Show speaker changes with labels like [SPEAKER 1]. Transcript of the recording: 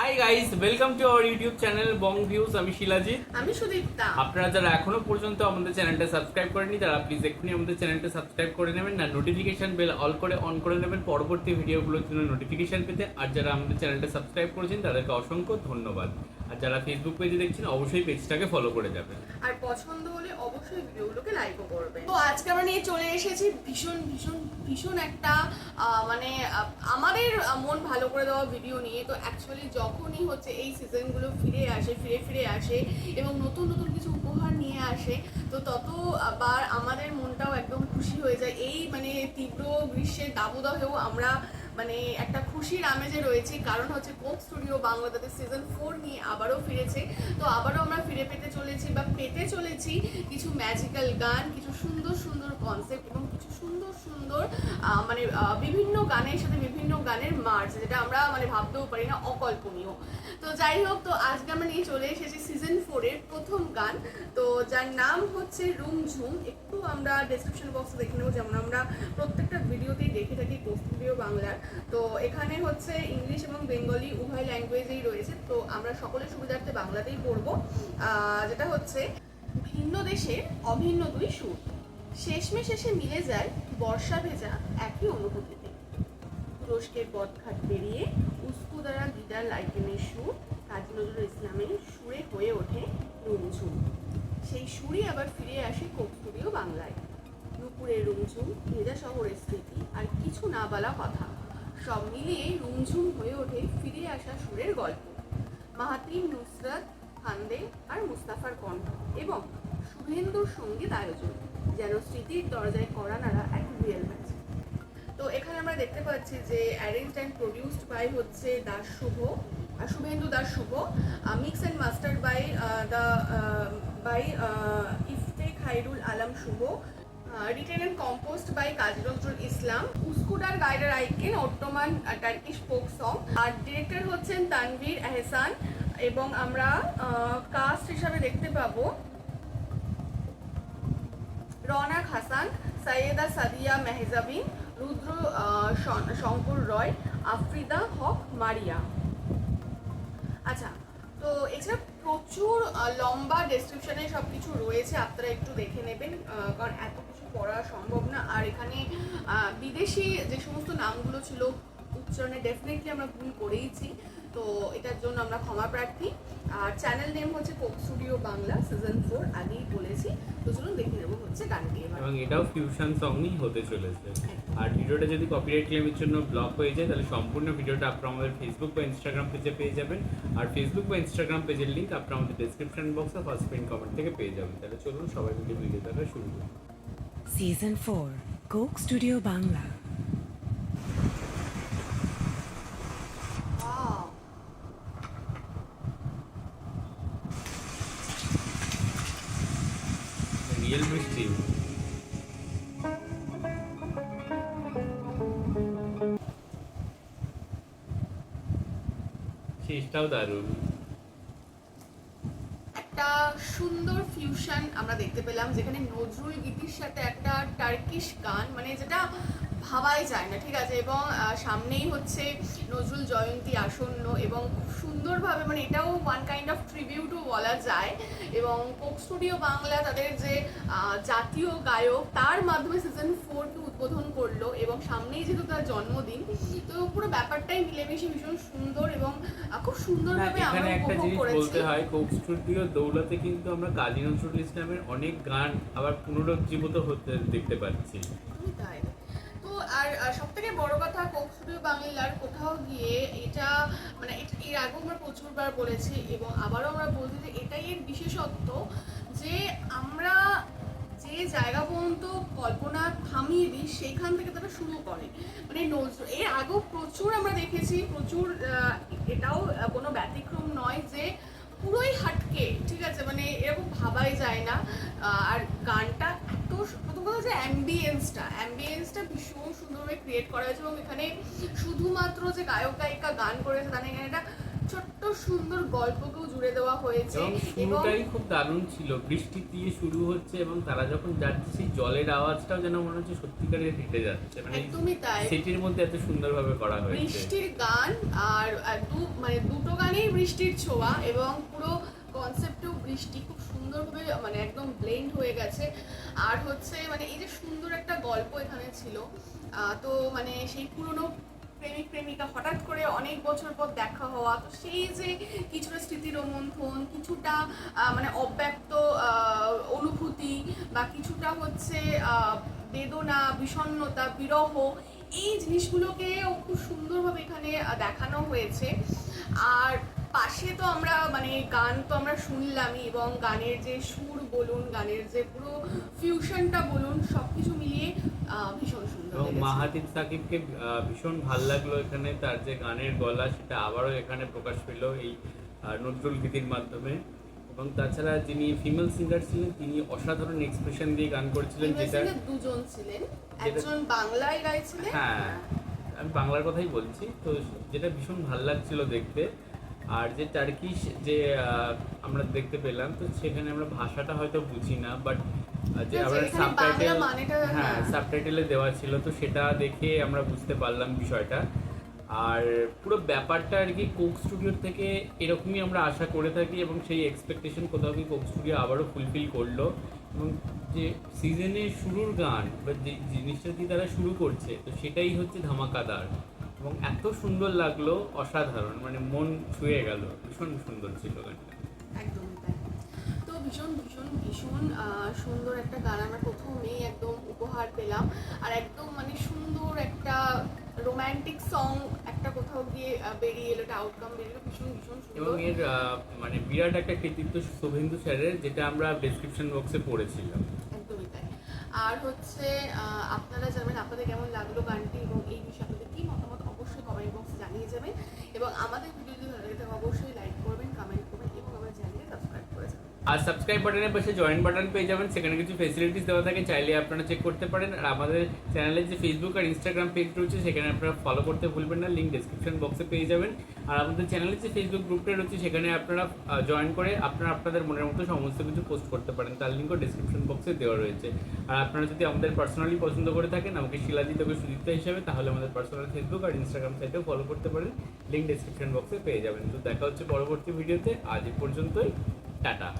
[SPEAKER 1] Hi guys, welcome to our YouTube channel Bong views. আমি শিলাজিৎ।
[SPEAKER 2] আমি সুদীপ্তা।
[SPEAKER 1] আপনারা যারা এখনো পর্যন্ত আমাদের চ্যানেলটা সাবস্ক্রাইব করেননি তারা প্লিজ এক্ষুনি আমাদের চ্যানেলটা সাবস্ক্রাইব করে নেবেন, না নোটিফিকেশন বেল অল করে অন করে নেবেন পরবর্তী ভিডিওগুলোর জন্য নোটিফিকেশন পেতে। আর যারা আমাদের চ্যানেলটা সাবস্ক্রাইব করেছেন তাদেরকে অসংখ্য ধন্যবাদ। আর যারা ফেসবুক পেজে দেখছেন অবশ্যই পেজটাকে ফলো করে যাবেন,
[SPEAKER 2] আর পছন্দ হলে অবশ্যই ভিডিওগুলোকে লাইকও করবেন। তো আজকে আমরা নিয়ে চলে এসেছি ভীষণ ভীষণ ভীষণ একটা মানে আমাদের মন ভালো করে দেওয়া ভিডিও নিয়ে। তো অ্যাকচুয়ালি যখনই হচ্ছে এই সিজনগুলো ফিরে আসে এবং নতুন নতুন কিছু উপহার নিয়ে আসে, তো ততবার আমাদের মনটাও একদম খুশি হয়ে যায়। এই মানে তীব্র গ্রীষ্মের দাবদাহেও আমরা মানে একটা খুশির আমেজে রয়েছি, কারণ হচ্ছে কোক স্টুডিও বাংলা তাদের সিজন 4 নিয়ে আবারও ফিরেছে। তো আবারও আমরা ফিরে পেতে চলেছি কিছু ম্যাজিক্যাল গান, কিছু সুন্দর সুন্দর কনসেপ্ট এবং কিছু সুন্দর সুন্দর মানে বিভিন্ন গানের সাথে বিভিন্ন গানের মার্চ, যেটা আমরা মানে ভাবতেও পারি না, অকল্পনীয়। তো যাই হোক, তো আজকে আমরা নিয়ে চলে এসেছি সিজন 4 এর প্রথম গান, তো যার নাম হচ্ছে রুমঝুম। একটু আমরা ডেসক্রিপশন বক্সে দেখে নেবো, যেমন আমরা প্রত্যেকটা ভিডিওতেই দেখে থাকি কোক স্টুডিও বাংলার। তো এখানে হচ্ছে ইংলিশ এবং বেঙ্গলি উভয় ল্যাঙ্গুয়েজেই রয়েছে। তো আমরা সকলের সুবিধার্থে বাংলাতেই পড়বো। যেটা হচ্ছে, ভিন্ন দেশের অভিন্ন দুই সুর, শেষে মিলে যায় বর্ষা ভেজা একই অনুভূতিতে। তুরস্কের পথঘাট পেরিয়ে উস্কুদারা গিটার লাইকেনের সুর কাজী নজরুল ইসলামের সুরে হয়ে ওঠে রুমঝুম। সেই সুরই আবার ফিরে আসে কোক স্টুডিও বাংলায়। নুপুরের রুমঝুম, ভেজা শহরের স্মৃতি আর কিছু না বলা কথা, সব মিলিয়ে রুমঝুম হয়ে ওঠে ফিরে আসা সুরের গল্প। মাহাতির, নুসরাত, খান্দে আর মুস্তাফার কণ্ঠ এবং শুভেন্দুর সঙ্গীত আয়োজন যেন স্মৃতির দরজায় করা নাড়া এক রিয়েল ম্যাচ। তো এখানে আমরা দেখতে পাচ্ছি যে অ্যারেঞ্জড অ্যান্ড প্রডিউসড বাই হচ্ছে Das Shuvo, Shuvendu Das Shuvo, mix and mastered by Ifte Khairul Alam Shuvo, written and composed by Kazi Nazrul Islam, Uskudar গাইডার আইকেন অটোমান টার্কিশ ফোক সং। আর ডিরেক্টর হচ্ছেন তানভীর এহসান। এবং আমরা কাস্ট হিসাবে দেখতে পাবো রওনাক হাসান, সৈয়দা সাদিয়া মেহজাবিন, রুদ্র শঙ্কর রয়, আফ্রিদা হক মারিয়া। আচ্ছা, তো এছাড়া প্রচুর লম্বা ডেসক্রিপশনে সব কিছু রয়েছে, আপনারা একটু দেখে নেবেন, কারণ এত কিছু পড়া সম্ভব না। আর এখানে বিদেশি যে সমস্ত নামগুলো ছিল উচ্চারণে ডেফিনেটলি আমরা ভুল করেইছি, তো এটার জন্য আমরা ক্ষমা প্রার্থী। আর চ্যানেল নেম হচ্ছে কোক স্টুডিও বাংলা সিজন 4, আগেই বলেছি। তো চলুন দেখে নেবো হচ্ছে গানটি এবার।
[SPEAKER 1] এবং এটাও ফিউশন সংই হতে চলেছে। আর ভিডিওটা যদি কপিরাইট ক্লেমের জন্য ব্লক হয়ে যায় তাহলে সম্পূর্ণ ভিডিওটা আপনারা আমাদের ফেসবুক বা ইনস্টাগ্রাম পেজে পেয়ে যাবেন। আর ফেসবুক বা ইনস্টাগ্রাম পেজের লিঙ্ক আপনারা আমাদের ডেসক্রিপশন বক্সে ফার্স্ট পিন কমেন্ট থেকে পেয়ে যাবেন। তাহলে চলুন সবাই মিলে ভিডিও দেখা শুরু করি।
[SPEAKER 3] Season 4, Coke Studio Bangla.
[SPEAKER 1] Real মিষ্টি। শেষটাও দারুণ।
[SPEAKER 2] একটা সুন্দর ফিউশন আমরা দেখতে পেলাম, যেখানে নজরুল গীতির সাথে একটা টার্কিশ গান, মানে যেটা ভাবাই যায় না, ঠিক আছে। এবং সামনেই হচ্ছে নজরুল জয়ন্তী আসন্ন, এবং খুব সুন্দরভাবে মানে এটাও ওয়ান কাইন্ড অফ ট্রিবিউটও বলা যায়। এবং কোক স্টুডিও বাংলা তাদের যে জাতীয় গায়ক, তার মাধ্যমে সিজন 4কে উদ্বোধন করলো, এবং সামনেই যেহেতু তার জন্মদিন, তো পুরো ব্যাপারটাই মিলেমিশে ভীষণ সুন্দর এবং খুব সুন্দরভাবে আমরা উপভোগ করেছি।
[SPEAKER 1] বলতে হয় কোক স্টুডিও দৌলতে কিন্তু আমরা কাজী নজরুল ইসলামের অনেক গান আবার পুনরুজ্জীবিত হতে দেখতে পাচ্ছি।
[SPEAKER 2] তাই তো। আর সব থেকে বড় কথা, কোক স্টুডিও বাংলার কোথাও গিয়ে এটা মানে এর আগেও আমরা প্রচুরবার বলেছি এবং আবারও আমরা বলছি যে এটাই এর বিশেষত্ব, যে আমরা যে জায়গা পর্যন্ত কল্পনা থামিয়ে দিই সেইখান থেকে তারা শুরু করে। মানে নজরুল এর আগেও প্রচুর আমরা দেখেছি, প্রচুর এটাও কোনো ব্যতিক্রম নয় যে পুরোই হাটকে, ঠিক আছে, মানে এরকম ভাবাই যায় না। আর গানটা এত, প্রথম কথা যে অ্যাম্বিয়েন্সটা ভীষণ সুন্দরভাবে ক্রিয়েট করা হয়েছে, এবং এখানে শুধুমাত্র যে গায়ক গায়িকা গান করেছে তা না, এখানে একটা ছোট্ট সুন্দর গল্পকেও জুড়ে দেওয়া হয়েছে
[SPEAKER 1] এবং শুরুটাই খুব দারুণ ছিল, বৃষ্টি দিয়ে শুরু হচ্ছে এবং তারা যখন যাচ্ছে সেই জলের আওয়াজটাও যেন মনে হচ্ছে সত্যিকারের হেঁটে যাচ্ছে, মানে
[SPEAKER 2] একদমই তাই।
[SPEAKER 1] সিটির মধ্যে এত সুন্দরভাবে করা হয়েছে।
[SPEAKER 2] বৃষ্টির গান আর মানে দুটো গানেই বৃষ্টির ছোঁয়া এবং পুরো কনসেপ্টেও বৃষ্টি খুব সুন্দরভাবে মানে একদম ব্লেন্ড হয়ে গেছে। আর হচ্ছে মানে এই যে সুন্দর একটা গল্প এখানে ছিল, তো মানে সেই পুরনো প্রেমিক প্রেমিকা হঠাৎ করে অনেক বছর পর দেখা হওয়া, তো সেই যে কিছুটা স্মৃতি রোমন্থন, কিছুটা মানে অব্যক্ত অনুভূতি বা কিছুটা হচ্ছে বেদনা, বিষণ্ণতা, বিরহ, এই জিনিসগুলোকে খুব সুন্দরভাবে এখানে দেখানো হয়েছে। আর পাশে তো আমরা মানে গান তো আমরা শুনলামই, এবং গানের যে সুর বলুন, গানের যে পুরো ফিউশনটা বলুন, সবকিছু মিলিয়ে ভীষণ সুন্দর
[SPEAKER 1] এবং
[SPEAKER 2] লেগেছে।
[SPEAKER 1] মাহাতির সাকিবকে ভীষণ ভাল লাগলো এখানে, তার যে গানের গলা সেটা আবারও এখানে প্রকাশ পেল এই নজরুল গীতির মাধ্যমে। এবং তাছাড়া যিনি ফিমেল সিঙ্গার ছিলেন তিনি অসাধারণ এক্সপ্রেশন দিয়ে গান করছিলেন, যেটা
[SPEAKER 2] দুজন ছিলেন, একজন বাংলায় গাইছিলেন।
[SPEAKER 1] হ্যাঁ আমি বাংলার কথাই বলছি, তো যেটা ভীষণ ভাল লাগছিল দেখতে। আর যে টার্কিশ যে আমরা দেখতে পেলাম, তো সেখানে আমরা ভাষাটা হয়তো বুঝি না, বাট যে আমরা সাবটাইটেল, হ্যাঁ সাবটাইটেলে দেওয়া ছিল, তো সেটা দেখে আমরা বুঝতে পারলাম বিষয়টা। আর পুরো ব্যাপারটা আর কি কোক স্টুডিওর থেকে এরকমই আমরা আশা করে থাকি, এবং সেই এক্সপেকটেশন কোথাও কি কোক স্টুডিও আবারও ফুলফিল করলো। এবং যে সিজনের শুরুর গান বা যে জিনিসটা দিয়ে তারা শুরু করছে, তো সেটাই হচ্ছে ধামাকাদার এবং এত সুন্দর লাগলো, অসাধারণ, মানে মন ছুঁয়ে গেল, ভীষণ সুন্দর ছিল গানটা।
[SPEAKER 2] একদমই তাই। তো ভীষণ ভীষণ ভীষণ সুন্দর একটা গান আমরা প্রথমেই একদম উপহার পেলাম। আর একদম মানে সুন্দর একটা রোম্যান্টিক সং একটা কোথাও গিয়ে বেরিয়ে এলো, একটা আউটকাম বেরিয়ে এলো, ভীষণ ভীষণ
[SPEAKER 1] এবং
[SPEAKER 2] সুন্দর।
[SPEAKER 1] এর মানে বিরাট একটা কৃতিত্ব শুভেন্দু স্যারের, যেটা আমরা ডেসক্রিপশন বক্সে পড়েছিলাম।
[SPEAKER 2] একদমই তাই। আর হচ্ছে আপনারা জানবেন আপনাদের কেমন লাগলো গানটি, এবং এই বিষয়ে আপনাদের কী মতামত অবশ্যই কমেন্ট বক্সে জানিয়ে যাবেন। এবং আমাদের ভিডিও যদি ভালো লাগে থাকে অবশ্যই লাইক করবেন, কমেন্ট করবেন এবং আমার চ্যানেলে সাবস্ক্রাইব করে যাবেন।
[SPEAKER 1] আর সাবস্ক্রাইব বাটনের পাশে জয়েন বাটন পেয়ে যাবেন, সেখানে কিছু ফেসিলিটিস দেওয়া থাকে, চাইলে আপনারা চেক করতে পারেন। আর আমাদের চ্যানেলের যে ফেসবুক আর ইনস্টাগ্রাম পেজ রয়েছে সেখানে আপনারা ফলো করতে ভুলবেন না, লিঙ্ক ডেসক্রিপশন বক্সে পেয়ে যাবেন। আর আমাদের চ্যানেলের যে ফেসবুক গ্রুপটা রয়েছে সেখানে আপনারা জয়েন করে আপনারা আপনাদের মনের মতো সমস্ত কিছু পোস্ট করতে পারেন, তার লিঙ্কও ডেসক্রিপশন বক্সে দেওয়া রয়েছে। আর আপনারা যদি আমাদের পার্সোনালি পছন্দ করে থাকেন, আমাকে শিলাজিৎ ওকে সুদীপ্তা হিসাবে, তাহলে আমাদের পার্সোনাল ফেসবুক আর ইনস্টাগ্রাম সাইটেও ফলো করতে পারেন, লিঙ্ক ডেসক্রিপশন বক্সে পেয়ে যাবেন। তো দেখা হচ্ছে পরবর্তী ভিডিওতে, আজ এই পর্যন্তই, টাটা।